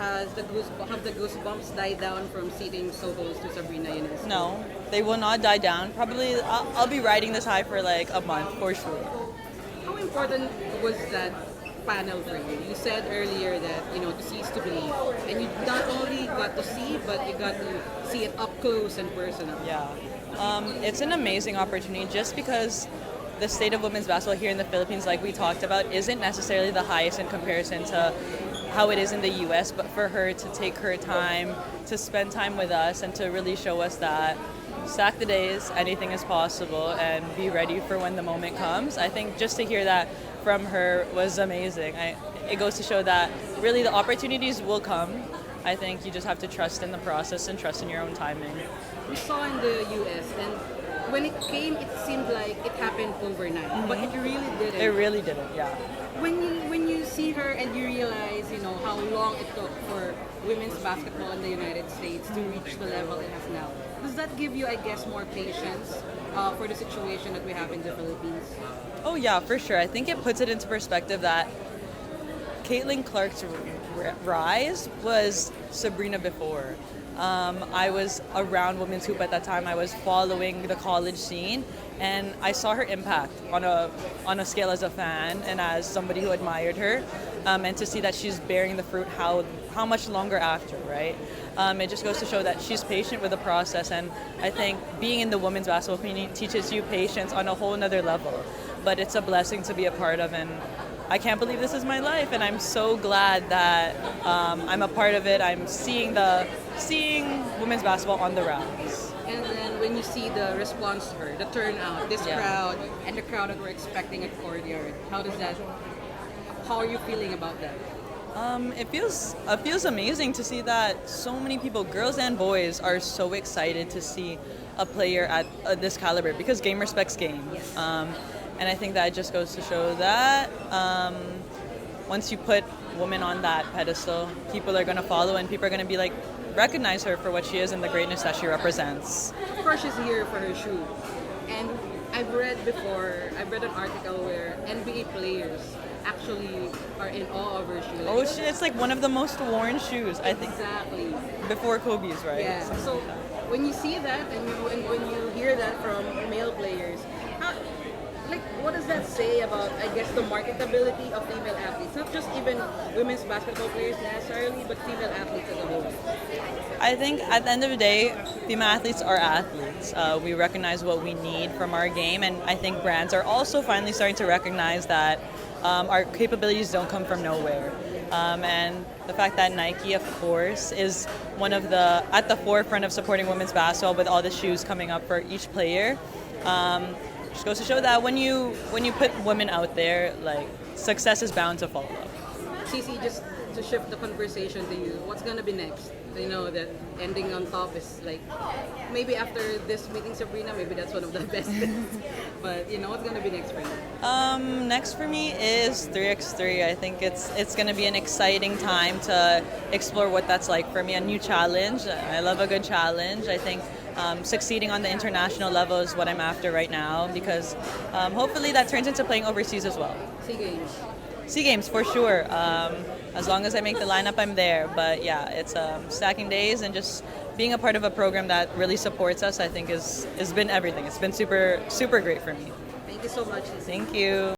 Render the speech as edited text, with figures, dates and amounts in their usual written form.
have the goosebumps died down from seeing so close to Sabrina Ionescu? No, they will not die down. Probably I'll be riding this high for like a month for sure. How important was that panel for you? You said earlier that to see is to believe, and you not only got to see, but you got to see it up close and personal. Yeah, it's an amazing opportunity just because the state of women's basketball here in the Philippines, like we talked about, isn't necessarily the highest in comparison to how it is in the U.S., but for her to take her time to spend time with us and to really show us that stack the days, anything is possible, and be ready for when the moment comes. I think just to hear that from her was amazing. It goes to show that really the opportunities will come. I think you just have to trust in the process and trust in your own timing. We saw in the U.S. and when it came, it seemed like it happened overnight, but it really didn't. It really didn't, yeah. When you see her and you realize, how long it took for women's basketball in the United States to reach the level it has now, does that give you, I guess, more patience for the situation that we have in the Philippines? Oh yeah, for sure. I think it puts it into perspective that Caitlin Clark's rise was Sabrina before. I was around women's hoop at that time. I was following the college scene, and I saw her impact on a scale as a fan and as somebody who admired her, and to see that she's bearing the fruit how much longer after, right? It just goes to show that she's patient with the process, and I think being in the women's basketball community teaches you patience on a whole nother level. But it's a blessing to be a part of, and I can't believe this is my life, and I'm so glad that I'm a part of it. I'm seeing women's basketball on the rise. And then when you see the response to her, the turnout, this crowd, and the crowd that we're expecting at Courtyard, how are you feeling about that? It feels amazing to see that so many people, girls and boys, are so excited to see a player at this caliber, because game respects game. Yes. And I think that just goes to show that once you put women on that pedestal, people are going to follow, and people are going to be like, recognize her for what she is and the greatness that she represents. Of course, she's here for her shoe. And I've read an article where NBA players actually are in awe of her shoe. Oh, it's like one of the most worn shoes, I think. Exactly. Before Kobe's, right? Yeah. So when you see that and when you hear that from male players, what does that say about, I guess, the marketability of female athletes? Not just even women's basketball players necessarily, but female athletes as a whole. I think at the end of the day, female athletes are athletes. We recognize what we need from our game, and I think brands are also finally starting to recognize that our capabilities don't come from nowhere. And the fact that Nike, of course, is at the forefront of supporting women's basketball with all the shoes coming up for each player. Just goes to show that when you put women out there, like, success is bound to follow. Cici, just to shift the conversation to you, what's gonna be next? You know that ending on top is like, maybe after this meeting Sabrina, maybe that's one of the best things. But what's gonna be next for you? Next for me is 3x3. I think it's gonna be an exciting time to explore what that's like for me. A new challenge. I love a good challenge. I think succeeding on the international level is what I'm after right now, because hopefully that turns into playing overseas as well. SEA Games for sure. As long as I make the lineup, I'm there. But yeah, it's stacking days, and just being a part of a program that really supports us, I think has been everything. It's been super, super great for me. Thank you so much, Cici. Thank you.